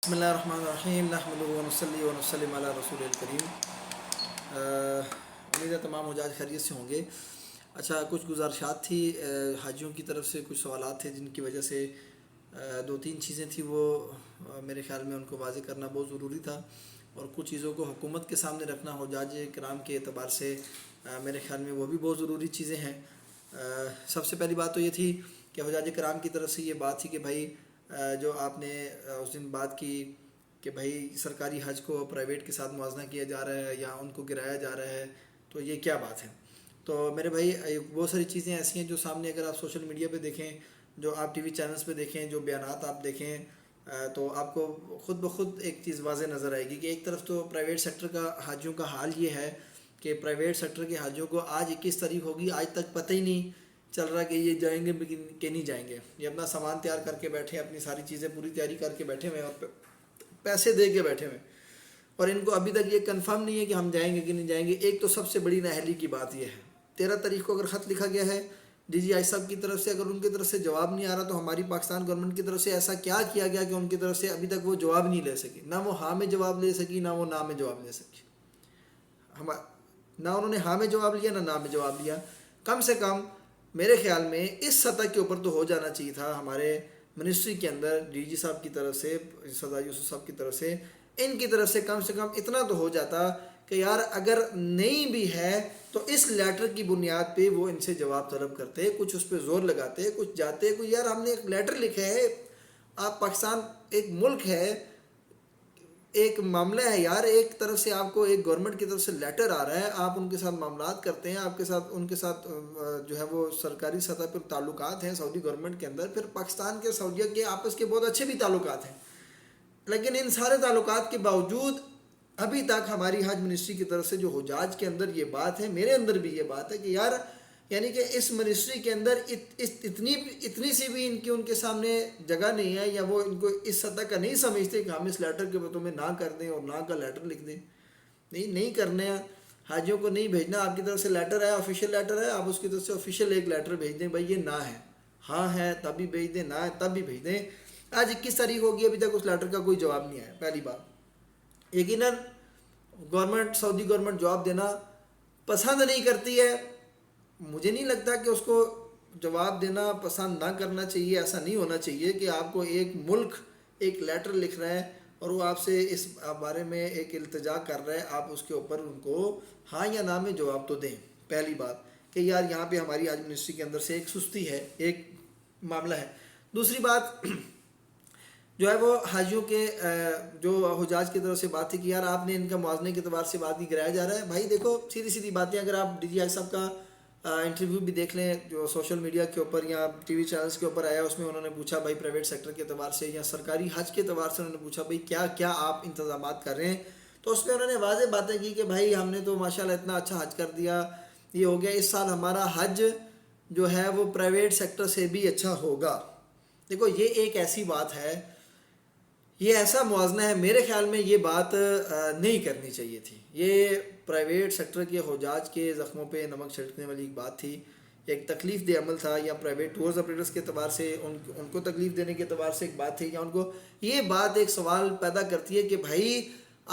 بسم اللہ الرحمن الرحیم نحمدہ ونصلی ونسلم علی رسول الکریم۔ امید ہے تمام حجاج خیریت سے ہوں گے۔ اچھا، کچھ گزارشات تھی حاجیوں کی طرف سے، کچھ سوالات تھے جن کی وجہ سے دو تین چیزیں تھیں وہ میرے خیال میں ان کو واضح کرنا بہت ضروری تھا، اور کچھ چیزوں کو حکومت کے سامنے رکھنا حجاج کرام کے اعتبار سے میرے خیال میں وہ بھی بہت ضروری چیزیں ہیں۔ سب سے پہلی بات تو یہ تھی کہ حجاج کرام کی طرف سے یہ بات تھی کہ بھائی جو آپ نے اس دن بات کی کہ بھائی سرکاری حج کو پرائیویٹ کے ساتھ موازنہ کیا جا رہا ہے یا ان کو گرایا جا رہا ہے، تو یہ کیا بات ہے؟ تو میرے بھائی بہت ساری چیزیں ایسی ہیں جو سامنے، اگر آپ سوشل میڈیا پہ دیکھیں، جو آپ ٹی وی چینلز پہ دیکھیں، جو بیانات آپ دیکھیں، تو آپ کو خود بخود ایک چیز واضح نظر آئے گی کہ ایک طرف تو پرائیویٹ سیکٹر کا حاجیوں کا حال یہ ہے کہ پرائیویٹ سیکٹر کے حاجیوں کو آج 21 تاریخ ہوگی، آج تک پتہ ہی نہیں چل رہا کہ یہ جائیں گے کہ نہیں جائیں گے۔ یہ اپنا سامان تیار کر کے بیٹھے ہیں، اپنی ساری چیزیں پوری تیاری کر کے بیٹھے ہوئے ہیں اور پیسے دے کے بیٹھے ہوئے ہیں، اور ان کو ابھی تک یہ کنفرم نہیں ہے کہ ہم جائیں گے کہ نہیں جائیں گے۔ ایک تو سب سے بڑی نااہلی کی بات یہ ہے، 13 تاریخ کو اگر خط لکھا گیا ہے ڈی جی آئی صاحب کی طرف سے، اگر ان کی طرف سے جواب نہیں آ رہا تو ہماری پاکستان گورنمنٹ کی طرف سے ایسا کیا کیا گیا کہ ان کی طرف سے ابھی تک وہ جواب نہیں لے سکی؟ نہ وہ ہاں میں جواب لے سکی، نہ وہ نا میں جواب لے سکی۔ نہ انہوں نے ہاں میں جواب لیا، نہ نا میں جواب لیا۔ کم سے کم میرے خیال میں اس سطح کے اوپر تو ہو جانا چاہیے تھا ہمارے منسٹری کے اندر، ڈی جی صاحب کی طرف سے، سردار یوسف صاحب کی طرف سے کم اتنا تو ہو جاتا کہ یار اگر نہیں بھی ہے تو اس لیٹر کی بنیاد پہ وہ ان سے جواب طلب کرتے، کچھ اس پہ زور لگاتے، کچھ جاتے، کوئی یار ہم نے ایک لیٹر لکھا ہے، آپ پاکستان ایک ملک ہے، ایک معاملہ ہے یار، ایک طرف سے آپ کو ایک گورنمنٹ کی طرف سے لیٹر آ رہا ہے، آپ ان کے ساتھ معاملات کرتے ہیں، آپ کے ساتھ ان کے ساتھ جو ہے وہ سرکاری سطح پر تعلقات ہیں سعودی گورنمنٹ کے اندر، پھر پاکستان کے سعودیہ کے آپس کے بہت اچھے بھی تعلقات ہیں، لیکن ان سارے تعلقات کے باوجود ابھی تک ہماری حج منسٹری کی طرف سے جو حجاج کے اندر یہ بات ہے، میرے اندر بھی یہ بات ہے کہ یار یعنی کہ اس منسٹری کے اندر اتنی سی بھی ان کے سامنے جگہ نہیں ہے، یا وہ ان کو اس سطح کا نہیں سمجھتے کہ ہم اس لیٹر کے بتوں میں نہ کر دیں اور نہ کا لیٹر لکھ دیں۔ نہیں کرنے ہیں حاجیوں کو، نہیں بھیجنا۔ آپ کی طرف سے لیٹر ہے، آفیشیل لیٹر ہے، آپ اس کی طرف سے آفیشیل ایک لیٹر بھیج دیں، بھائی یہ نہ ہے، ہاں ہے تب بھی بھیج دیں، نہ ہے تب بھی بھیج دیں۔ آج 21 تاریخ ہوگی، ابھی تک اس لیٹر کا کوئی جواب نہیں آیا۔ پہلی بات، یقیناً گورنمنٹ، سعودی گورنمنٹ جواب دینا پسند نہیں کرتی ہے، مجھے نہیں لگتا کہ اس کو جواب دینا پسند نہ کرنا چاہیے۔ ایسا نہیں ہونا چاہیے کہ آپ کو ایک ملک ایک لیٹر لکھ رہا ہے اور وہ آپ سے اس بارے میں ایک التجا کر رہا ہے، آپ اس کے اوپر ان کو ہاں یا نہ میں جواب تو دیں۔ پہلی بات کہ یار یہاں پہ ہماری آج منسٹری کے اندر سے ایک سستی ہے، ایک معاملہ ہے۔ دوسری بات جو ہے وہ حاجیوں کے جو حجاج کی طرف سے بات تھی کہ یار آپ نے ان کا موازنے کے اعتبار سے بات کی گرایا جا رہا ہے۔ بھائی دیکھو، سیدھی سیدھی باتیں، اگر آپ ڈی جی آئی صاحب کا انٹرویو بھی دیکھ لیں جو سوشل میڈیا کے اوپر یا ٹی وی چینلز کے اوپر آیا، اس میں انہوں نے پوچھا بھائی پرائیویٹ سیکٹر کے اعتبار سے یا سرکاری حج کے اعتبار سے، انہوں نے پوچھا بھائی کیا کیا آپ انتظامات کر رہے ہیں، تو اس میں انہوں نے واضح باتیں کی کہ بھائی ہم نے تو ماشاءاللہ اتنا اچھا حج کر دیا، یہ ہو گیا، اس سال ہمارا حج جو ہے وہ پرائیویٹ سیکٹر سے بھی اچھا ہوگا۔ دیکھو یہ ایک ایسی بات ہے، یہ ایسا موازنہ ہے، میرے خیال میں یہ بات نہیں کرنی چاہیے تھی۔ یہ پرائیویٹ سیکٹر کے حجاج کے زخموں پہ نمک چھڑکنے والی ایک بات تھی، ایک تکلیف دہ عمل تھا، یا پرائیویٹ ٹورز آپریٹرز کے اعتبار سے ان کو تکلیف دینے کے اعتبار سے ایک بات تھی، یا ان کو یہ بات ایک سوال پیدا کرتی ہے کہ بھائی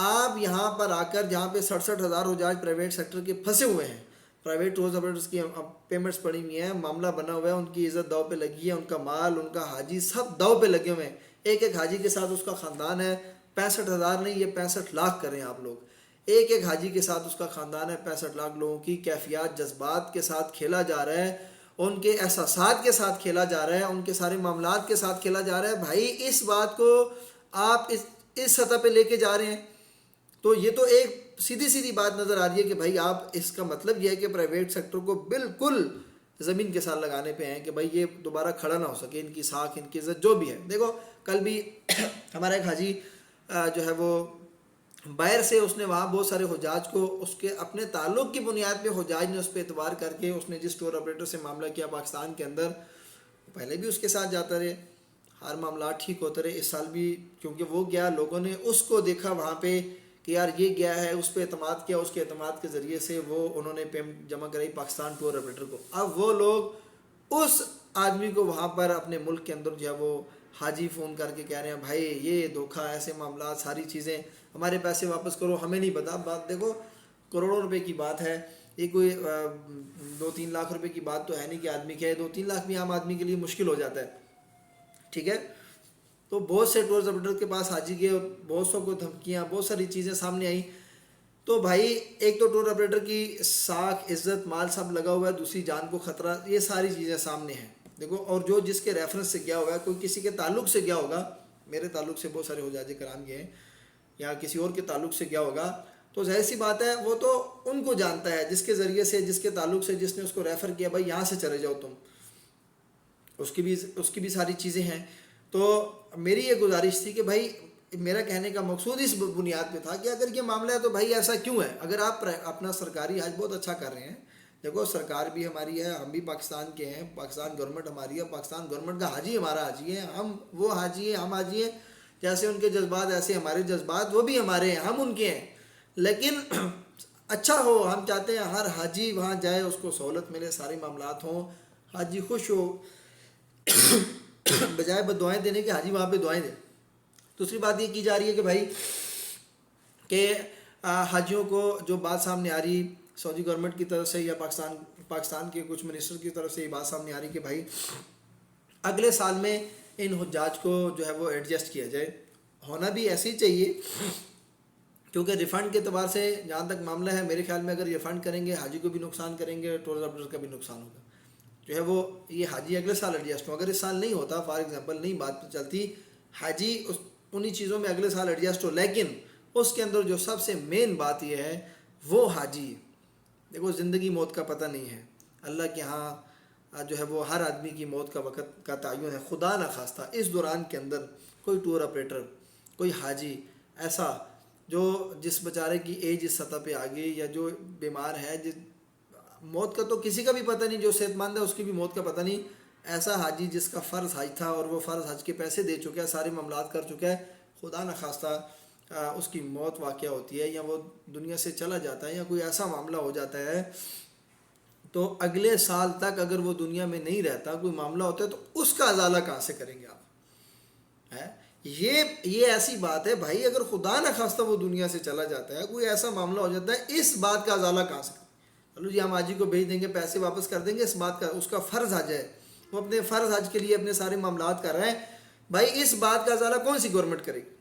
آپ یہاں پر آ کر جہاں پہ 67,000 حجاج پرائیویٹ سیکٹر کے پھنسے ہوئے ہیں، پرائیویٹ ٹورز آپریٹرز کی پیمنٹس پڑی ہوئی ہیں، معاملہ بنا ہوا ہے، ان کی عزت داؤ پہ لگی ہے، ان کا مال، ان کا حاجی سب داؤ پہ لگے ہوئے ہیں۔ ایک حاجی کے ساتھ اس کا خاندان ہے، 65,000 نہیں، یہ 65 لاکھ کریں آپ لوگ، ایک حاجی کے ساتھ اس کا خاندان ہے، 65 لاکھ لوگوں کی کیفیات، جذبات کے ساتھ کھیلا جا رہا ہے، ان کے احساسات کے ساتھ کھیلا جا رہا ہے، ان کے سارے معاملات کے ساتھ کھیلا جا رہا ہے۔ بھائی اس بات کو آپ اس سطح پہ لے کے جا رہے ہیں، تو یہ تو ایک سیدھی سیدھی بات نظر آ رہی ہے کہ بھائی آپ اس کا مطلب یہ ہے کہ پرائیویٹ سیکٹر کو بالکل زمین کے ساتھ لگانے پہ ہیں کہ بھائی یہ دوبارہ کھڑا نہ ہو سکے، ان کی ساکھ، ان کی عزت جو بھی ہے۔ دیکھو کل بھی ہمارا ایک حاجی جو ہے وہ باہر سے، اس نے وہاں بہت سارے حجاج کو اس کے اپنے تعلق کی بنیاد پہ حجاج نے اس پہ اعتبار کر کے، اس نے جس ٹور آپریٹر سے معاملہ کیا پاکستان کے اندر، پہلے بھی اس کے ساتھ جاتا رہے، ہر معاملات ٹھیک ہوتے رہے، اس سال بھی کیونکہ وہ گیا، لوگوں نے اس کو دیکھا وہاں پہ کہ یار یہ گیا ہے، اس پہ اعتماد کیا، اس کے اعتماد کے ذریعے سے انہوں نے پیمنٹ جمع کرائی پاکستان ٹور آپریٹر کو۔ اب وہ لوگ اس آدمی کو وہاں پر اپنے ملک کے اندر جو ہے وہ حاجی فون کر کے کہہ رہے ہیں بھائی یہ دھوکہ، ایسے معاملات، ساری چیزیں، ہمارے پیسے واپس کرو، ہمیں نہیں پتا. بات دیکھو کروڑوں روپے کی بات ہے، یہ کوئی 2-3 لاکھ روپے کی بات تو ہے نہیں کہ آدمی کہے. 2-3 لاکھ بھی عام آدمی کے لیے مشکل ہو جاتا ہے. ٹھیک ہے، تو بہت سے ٹور آپریٹر کے پاس حاجی گئے، بہت سو کو دھمکیاں، بہت ساری چیزیں سامنے آئیں. تو بھائی ایک تو ٹور آپریٹر کی ساکھ، عزت، مال سب لگا ہوا ہے، دوسری جان کو خطرہ، یہ ساری چیزیں سامنے ہیں. دیکھو، اور جو جس کے ریفرنس سے گیا ہوگا، کوئی کسی کے تعلق سے گیا ہوگا، میرے تعلق سے بہت سارے حجاج کرام گئے ہیں، یا کسی اور کے تعلق سے گیا ہوگا، تو ظاہر سی بات ہے وہ تو ان کو جانتا ہے جس کے ذریعے سے، جس کے تعلق سے، جس نے اس کو ریفر کیا، بھائی یہاں سے چلے جاؤ تم، اس کی بھی ساری چیزیں ہیں. تو میری یہ گزارش تھی کہ بھائی، میرا کہنے کا مقصود اس بنیاد پہ تھا کہ اگر یہ معاملہ ہے تو بھائی ایسا کیوں ہے؟ اگر آپ اپنا سرکاری حج بہت اچھا کر رہے ہیں، دیکھو سرکار بھی ہماری ہے، ہم بھی پاکستان کے ہیں، پاکستان گورنمنٹ ہماری ہے، پاکستان گورنمٹ کا حاجی ہمارا حاجی ہے، ہم وہ حاجی ہیں، ہم حاجی ہیں، جیسے ان کے جذبات ایسے ہمارے جذبات، وہ بھی ہمارے ہیں، ہم ان کے ہیں. لیکن اچھا ہو، ہم چاہتے ہیں ہر حاجی وہاں جائے، اس کو سہولت ملے، سارے معاملات ہوں، حاجی خوش ہو، بجائے دعائیں دینے کے حاجی وہاں پہ دعائیں دیں. دوسری بات یہ کی جا رہی ہے کہ بھائی کہ حاجیوں کو جو بات سامنے آ رہی سعودی گورنمنٹ کی طرف سے، یا پاکستان کے کچھ منسٹر کی طرف سے یہ بات سامنے آ رہی کہ بھائی اگلے سال میں ان حجاج کو جو ہے وہ ایڈجسٹ کیا جائے. ہونا بھی ایسے ہی چاہیے، کیونکہ ریفنڈ کے اعتبار سے جہاں تک معاملہ ہے، میرے خیال میں اگر ریفنڈ کریں گے، حاجی کو بھی نقصان کریں گے، ٹور آپریٹر کا بھی نقصان ہوگا. جو ہے وہ یہ حاجی اگلے سال ایڈجسٹ ہو، اگر اس سال نہیں ہوتا، فار ایگزامپل نہیں بات چلتی، حاجی انہی چیزوں میں اگلے سال ایڈجسٹ ہو، لیکن اس کے اندر جو سب سے مین بات یہ ہے وہ حاجی، دیکھو زندگی موت کا پتہ نہیں ہے، اللہ کے ہاں جو ہے وہ ہر آدمی کی موت کا وقت کا تعین ہے. خدا نہ خواستہ اس دوران کے اندر کوئی ٹور آپریٹر، کوئی حاجی ایسا جو جس بیچارے کی ایج اس سطح پہ آ گئی، یا جو بیمار ہے، موت کا تو کسی کا بھی پتہ نہیں، جو صحت مند ہے اس کی بھی موت کا پتہ نہیں، ایسا حاجی جس کا فرض حج تھا اور وہ فرض حج کے پیسے دے چکا ہے، سارے معاملات کر چکا ہے، خدا نہ خواستہ اس کی موت واقع ہوتی ہے، یا وہ دنیا سے چلا جاتا ہے، یا کوئی ایسا معاملہ ہو جاتا ہے، تو اگلے سال تک اگر وہ دنیا میں نہیں رہتا، کوئی معاملہ ہوتا ہے، تو اس کا ازالہ کہاں سے کریں گے آپ؟ یہ ایسی بات ہے بھائی، اگر خدا نہ خواستہ وہ دنیا سے چلا جاتا ہے، کوئی ایسا معاملہ ہو جاتا ہے، اس بات کا ازالہ کہاں سے؟ چلو جی ہم حاجی کو بھیج دیں گے، پیسے واپس کر دیں گے، اس بات کا اس کا فرض حج ہے، وہ اپنے فرض حج کے لیے اپنے سارے معاملات کر رہے ہیں. بھائی اس بات کا ازالہ کون سی گورنمنٹ کرے گی؟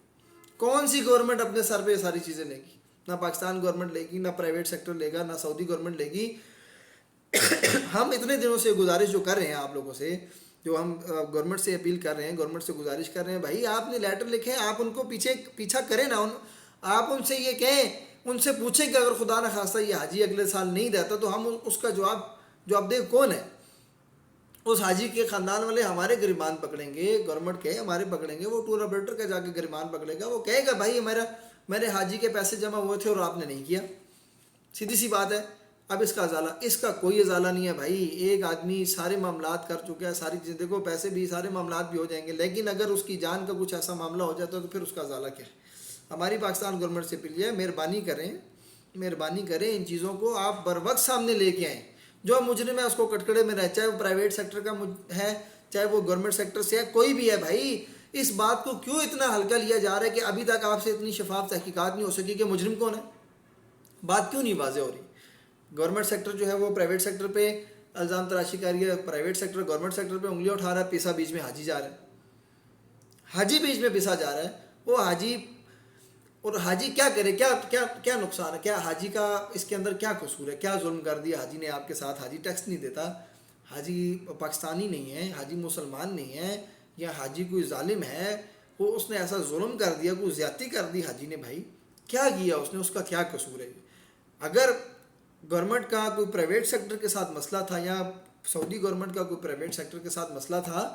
کون سی گورنمنٹ اپنے سر پہ یہ ساری چیزیں لے گی؟ نہ پاکستان گورنمنٹ لے گی، نہ پرائیویٹ سیکٹر لے گا، نہ سعودی گورنمنٹ لے گی. ہم اتنے دنوں سے گزارش جو کر رہے ہیں آپ لوگوں سے، جو ہم گورنمنٹ سے اپیل کر رہے ہیں، گورنمنٹ سے گزارش کر رہے ہیں، بھائی آپ نے لیٹر لکھے ہیں، آپ ان کو پیچھا کریں نا، آپ ان سے یہ کہیں، ان سے پوچھیں کہ اگر خدا نہ خواستہ یہ حاجی اگلے سال نہیں رہتا تو ہم اس کا جواب دے کون ہے؟ اس حاجی کے خاندان والے ہمارے گریبان پکڑیں گے، گورنمنٹ کے ہمارے پکڑیں گے، وہ ٹور آپریٹر کا جا کے گریبان پکڑے گا، وہ کہے گا بھائی میرے حاجی کے پیسے جمع ہوئے تھے اور آپ نے نہیں کیا. سیدھی سی بات ہے. اب اس کا ازالہ، اس کا کوئی ازالہ نہیں ہے بھائی. ایک آدمی سارے معاملات کر چکا ہے، ساری چیزیں، دیکھو پیسے بھی، سارے معاملات بھی ہو جائیں گے، لیکن اگر اس کی جان کا کچھ ایسا معاملہ ہو جاتا ہے تو پھر اس کا ازالہ کیا ہے؟ ہماری پاکستان گورنمنٹ سے اپیل ہے، مہربانی کریں ان چیزوں کو آپ بر وقت سامنے لے کے آئیں. جو مجرم ہے اس کو کٹکڑے میں رہے، چاہے وہ پرائیویٹ سیکٹر کا ہے، چاہے وہ گورنمنٹ سیکٹر سے ہے، کوئی بھی ہے بھائی. اس بات کو کیوں اتنا ہلکا لیا جا رہا ہے کہ ابھی تک آپ سے اتنی شفاف تحقیقات نہیں ہو سکی کہ مجرم کون ہے؟ بات کیوں نہیں واضح ہو رہی؟ گورنمنٹ سیکٹر جو ہے وہ پرائیویٹ سیکٹر پہ الزام تراشی کر رہی ہے، پرائیویٹ سیکٹر گورنمنٹ سیکٹر پہ انگلیاں اٹھا رہا ہے، پیسہ بیچ میں حاجی جا رہا ہے، حاجی بیچ میں پیسہ جا رہا ہے. وہ حاجی، اور حاجی کیا کرے؟ کیا نقصان ہے؟ کیا حاجی کا اس کے اندر کیا قصور ہے؟ کیا ظلم کر دیا حاجی نے آپ کے ساتھ؟ حاجی ٹیکس نہیں دیتا، حاجی پاکستانی نہیں ہے، حاجی مسلمان نہیں ہے، یا حاجی کوئی ظالم ہے، وہ اس نے ایسا ظلم کر دیا، کوئی زیادتی کر دی حاجی نے؟ بھائی کیا کیا اس نے؟ اس کا کیا قصور ہے؟ اگر گورنمنٹ کا کوئی پرائیویٹ سیکٹر کے ساتھ مسئلہ تھا، یا سعودی گورنمنٹ کا کوئی پرائیویٹ سیکٹر کے ساتھ مسئلہ تھا،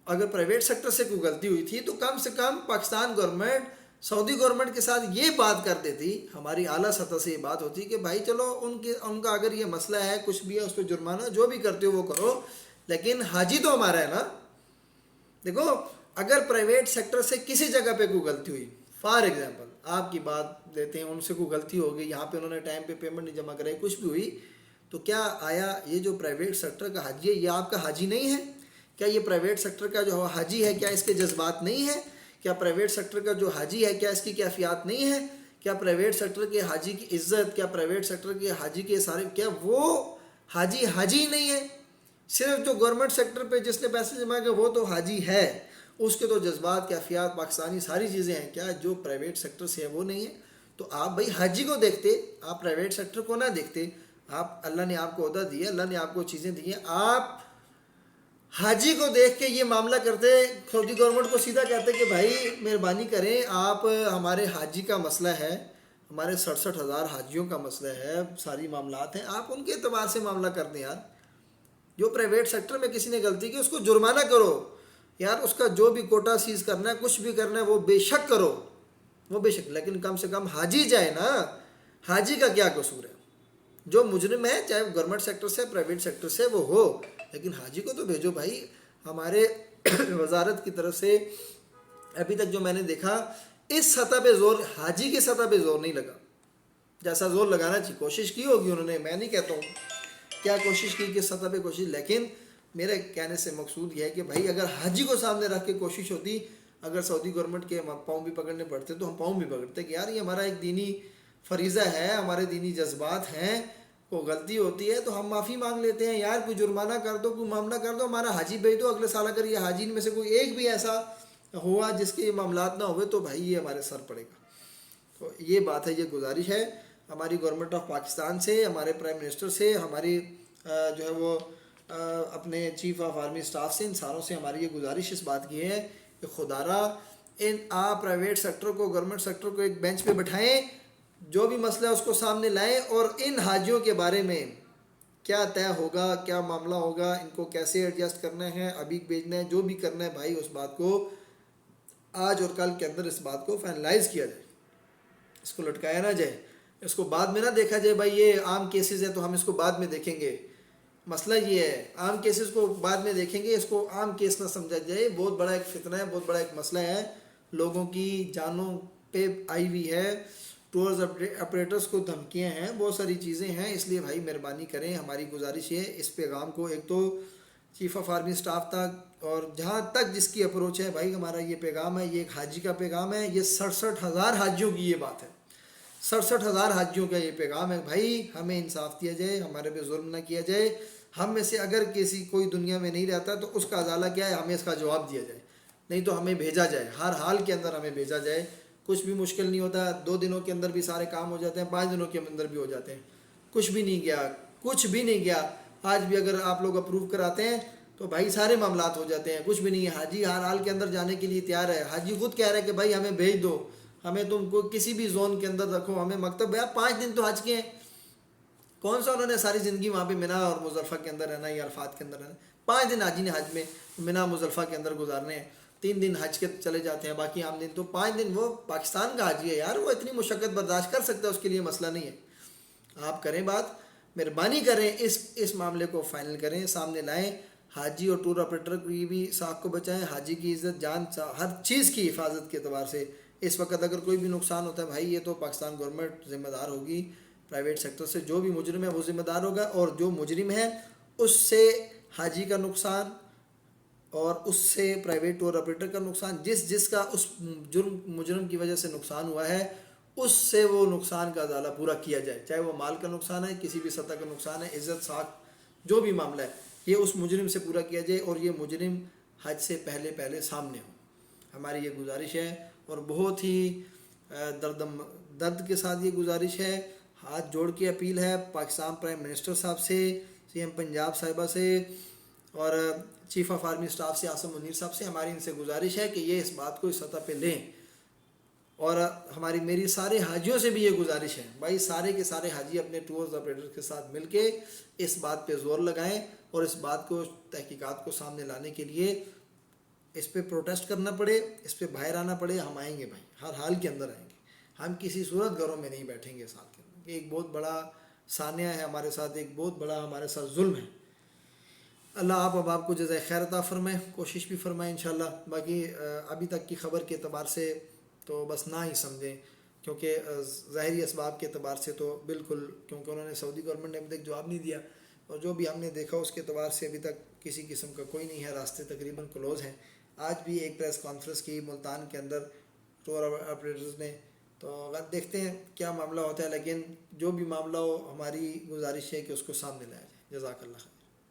اگر پرائیویٹ سیکٹر سے کوئی غلطی ہوئی تھی تو کم سے کم پاکستان گورنمنٹ سعودی گورنمنٹ کے ساتھ یہ بات کر دیتی، ہماری اعلیٰ سطح سے یہ بات ہوتی کہ بھائی چلو ان کا اگر یہ مسئلہ ہے، کچھ بھی ہے، اس پہ جرمانہ جو بھی کرتے ہو وہ کرو، لیکن حاجی تو ہمارا ہے نا. دیکھو اگر پرائیویٹ سیکٹر سے کسی جگہ پہ کوئی غلطی ہوئی، فار ایگزامپل آپ کی بات لیتے ہیں، ان سے کوئی غلطی ہو گئی، یہاں پہ انہوں نے ٹائم پہ پیمنٹ نہیں جمع کرائی، کچھ بھی ہوئی، تو کیا آیا یہ جو پرائیویٹ سیکٹر کا حاجی ہے یہ آپ کا حاجی نہیں ہے؟ کیا یہ پرائیویٹ سیکٹر کا جو حاجی ہے کیا اس کے جذبات نہیں ہیں؟ کیا پرائیویٹ سیکٹر کا جو حاجی ہے کیا اس کی کیفیات نہیں ہے؟ کیا پرائیویٹ سیکٹر کے حاجی کی عزت، کیا پرائیویٹ سیکٹر کے حاجی کے سارے، کیا وہ حاجی نہیں ہے؟ صرف جو گورنمنٹ سیکٹر پہ جس نے پیسے جمع کیے وہ تو حاجی ہے، اس کے تو جذبات، کیفیات، پاکستانی ساری چیزیں ہیں، کیا جو پرائیویٹ سیکٹر سے ہے وہ نہیں ہے؟ تو آپ بھائی حاجی کو دیکھتے، آپ پرائیویٹ سیکٹر کو نہ دیکھتے۔ آپ، اللہ نے آپ کو عہدہ دیا، اللہ نے آپ کو چیزیں دی ہیں، آپ حاجی کو دیکھ کے یہ معاملہ کرتے، سعودی گورنمنٹ کو سیدھا کہتے کہ بھائی مہربانی کریں، آپ ہمارے حاجی کا مسئلہ ہے، ہمارے 67,000 حاجیوں کا مسئلہ ہے، ساری معاملات ہیں، آپ ان کے اعتبار سے معاملہ کر دیں یار۔ جو پرائیویٹ سیکٹر میں کسی نے غلطی کی اس کو جرمانہ کرو یار، اس کا جو بھی کوٹا سیز کرنا ہے، کچھ بھی کرنا ہے وہ بے شک کرو، وہ بے شک، لیکن کم سے کم حاجی جائے نا۔ حاجی کا کیا قصور ہے؟ جو مجرم ہے چاہے گورنمنٹ سیکٹر سے پرائیویٹ سیکٹر سے وہ ہو، لیکن حاجی کو تو بھیجو بھائی۔ ہمارے وزارت کی طرف سے ابھی تک جو میں نے دیکھا، اس سطح پہ زور، حاجی کی سطح پہ زور نہیں لگا جیسا زور لگانا چاہیے۔ کوشش کی ہوگی انہوں نے، میں نہیں کہتا ہوں کیا کوشش کی کس سطح پہ کوشش، لیکن میرے کہنے سے مقصود یہ ہے کہ بھائی اگر حاجی کو سامنے رکھ کے کوشش ہوتی، اگر سعودی گورنمنٹ کے پاؤں بھی پکڑنے پڑتے تو ہم پاؤں بھی پکڑتے کہ یار یہ ہمارا ایک دینی فریضہ ہے، ہمارے دینی جذبات ہیں، کوئی غلطی ہوتی ہے تو ہم معافی مانگ لیتے ہیں یار، کوئی جرمانہ کر دو، کوئی معاملہ کر دو، ہمارا حاجی بھیج دو، اگلے سال اگر یہ حاجین میں سے کوئی ایک بھی ایسا ہوا جس کے یہ معاملات نہ ہوئے تو بھائی یہ ہمارے سر پڑے گا۔ تو یہ بات ہے، یہ گزارش ہے ہماری گورنمنٹ آف پاکستان سے، ہمارے پرائم منسٹر سے، ہماری جو ہے وہ اپنے چیف آف آرمی اسٹاف سے، ان ساروں سے ہماری یہ گزارش اس بات کی ہے کہ خدا را آپ پرائیویٹ سیکٹر کو، گورنمنٹ سیکٹر کو ایک بینچ پہ بٹھائیں، جو بھی مسئلہ ہے اس کو سامنے لائیں، اور ان حاجیوں کے بارے میں کیا طے ہوگا، کیا معاملہ ہوگا، ان کو کیسے ایڈجسٹ کرنا ہے، ابھی بھیجنا ہے، جو بھی کرنا ہے بھائی، اس بات کو آج اور کل کے اندر اس بات کو فائنلائز کیا جائے، اس کو لٹکایا نہ جائے، اس کو بعد میں نہ دیکھا جائے بھائی یہ عام کیسز ہیں تو ہم اس کو بعد میں دیکھیں گے۔ مسئلہ یہ ہے، عام کیسز کو بعد میں دیکھیں گے، اس کو عام کیس نہ سمجھا جائے، بہت بڑا ایک فتنہ ہے، بہت بڑا ایک مسئلہ ہے، لوگوں کی جانوں پہ آئی ہوئی ہے، ٹورز آپریٹرز کو دھمکیاں ہیں، بہت ساری چیزیں ہیں، اس لیے بھائی مہربانی کریں، ہماری گزارش ہے اس پیغام کو ایک تو چیف آف آرمی اسٹاف تک، اور جہاں تک جس کی اپروچ ہے بھائی، ہمارا یہ پیغام ہے، یہ ایک حاجی کا پیغام ہے، یہ 67,000 حاجیوں کی یہ بات ہے، 67,000 حاجیوں کا یہ پیغام ہے بھائی، ہمیں انصاف دیا جائے، ہمارے پہ ظلم نہ کیا جائے، ہم میں سے اگر کسی کوئی دنیا میں نہیں رہتا تو اس کا ازالہ کیا ہے، ہمیں اس کا جواب دیا جائے، نہیں تو ہمیں بھیجا جائے، ہر حال کے اندر ہمیں بھیجا جائے، کچھ بھی مشکل نہیں ہوتا، 2 دنوں کے اندر بھی سارے کام ہو جاتے ہیں، 5 دنوں کے اندر بھی ہو جاتے ہیں، کچھ بھی نہیں گیا، کچھ بھی نہیں گیا، آج بھی اگر آپ لوگ اپروو کراتے ہیں تو بھائی سارے معاملات ہو جاتے ہیں، کچھ بھی نہیں ہے، حاجی ہر حال کے اندر جانے کے لیے تیار ہے، حاجی خود کہہ رہا ہے کہ بھائی ہمیں بھیج دو، ہمیں تم کو کسی بھی زون کے اندر رکھو، ہمیں مکتب ہے، 5 دن تو حج کے ہیں، کون سا انہوں نے ساری زندگی وہاں پہ منی اور مزدلفہ کے اندر رہنا یا عرفات کے اندر رہنا، 5 دن حاجی نے حج میں منی مزدلفہ کے اندر گزارنے ہیں، 3 دن حج کے چلے جاتے ہیں، باقی عام دن تو 5 دن، وہ پاکستان کا حاجی ہے یار، وہ اتنی مشقت برداشت کر سکتا ہے، اس کے لیے مسئلہ نہیں ہے۔ آپ کریں بات، مہربانی کریں، اس معاملے کو فائنل کریں، سامنے لائیں، حاجی اور ٹور آپریٹر کی بھی ساکھ کو بچائیں، حاجی کی عزت، جان، ہر چیز کی حفاظت کے اعتبار سے اس وقت اگر کوئی بھی نقصان ہوتا ہے بھائی یہ تو پاکستان گورنمنٹ ذمہ دار ہوگی، پرائیویٹ سیکٹر سے جو بھی مجرم ہے وہ ذمہ دار ہوگا، اور جو مجرم ہے اس سے حاجی کا نقصان اور اس سے پرائیویٹ ٹور آپریٹر کا نقصان، جس کا اس مجرم کی وجہ سے نقصان ہوا ہے اس سے وہ نقصان کا ازالہ پورا کیا جائے، چاہے وہ مال کا نقصان ہے، کسی بھی سطح کا نقصان ہے، عزت، ساکھ، جو بھی معاملہ ہے یہ اس مجرم سے پورا کیا جائے، اور یہ مجرم حج سے پہلے سامنے ہو، ہماری یہ گزارش ہے، اور بہت ہی درد کے ساتھ یہ گزارش ہے، ہاتھ جوڑ کے اپیل ہے پاکستان پرائم منسٹر صاحب سے، سی ایم پنجاب صاحبہ سے، اور چیف آف آرمی اسٹاف سے عاصم منیر صاحب سے، ہماری ان سے گزارش ہے کہ یہ اس بات کو اس سطح پہ لیں، اور میری سارے حاجیوں سے بھی یہ گزارش ہے بھائی، سارے کے سارے حاجی اپنے ٹورز آپریٹر کے ساتھ مل کے اس بات پہ زور لگائیں، اور اس بات کو، تحقیقات کو سامنے لانے کے لیے اس پہ پروٹیسٹ کرنا پڑے، اس پہ باہر آنا پڑے، ہم آئیں گے بھائی، ہر حال کے اندر آئیں گے، ہم کسی صورت گھروں میں نہیں بیٹھیں گے ساتھ کے اندر، ایک بہت بڑا سانیہ ہے ہمارے ساتھ، ایک بہت بڑا ہمارے ساتھ ظلم ہے۔ اللہ آپ کو جزائے خیر عطا فرمائے، کوشش بھی فرمائے انشاءاللہ، باقی ابھی تک کی خبر کے اعتبار سے تو بس نہ ہی سمجھیں، کیونکہ ظاہری اسباب کے اعتبار سے تو بالکل، کیونکہ انہوں نے سعودی گورنمنٹ نے ابھی تک جواب نہیں دیا، اور جو بھی ہم نے دیکھا اس کے اعتبار سے ابھی تک کسی قسم کا کوئی نہیں ہے، راستے تقریباً کلوز ہیں۔ آج بھی ایک پریس کانفرنس کی ملتان کے اندر ٹور آپریٹرز نے، تو اگر دیکھتے ہیں کیا معاملہ ہوتا ہے، لیکن جو بھی معاملہ ہو ہماری گزارش ہے کہ اس کو سامنے لایا جائے۔ جزاک اللہ خیر۔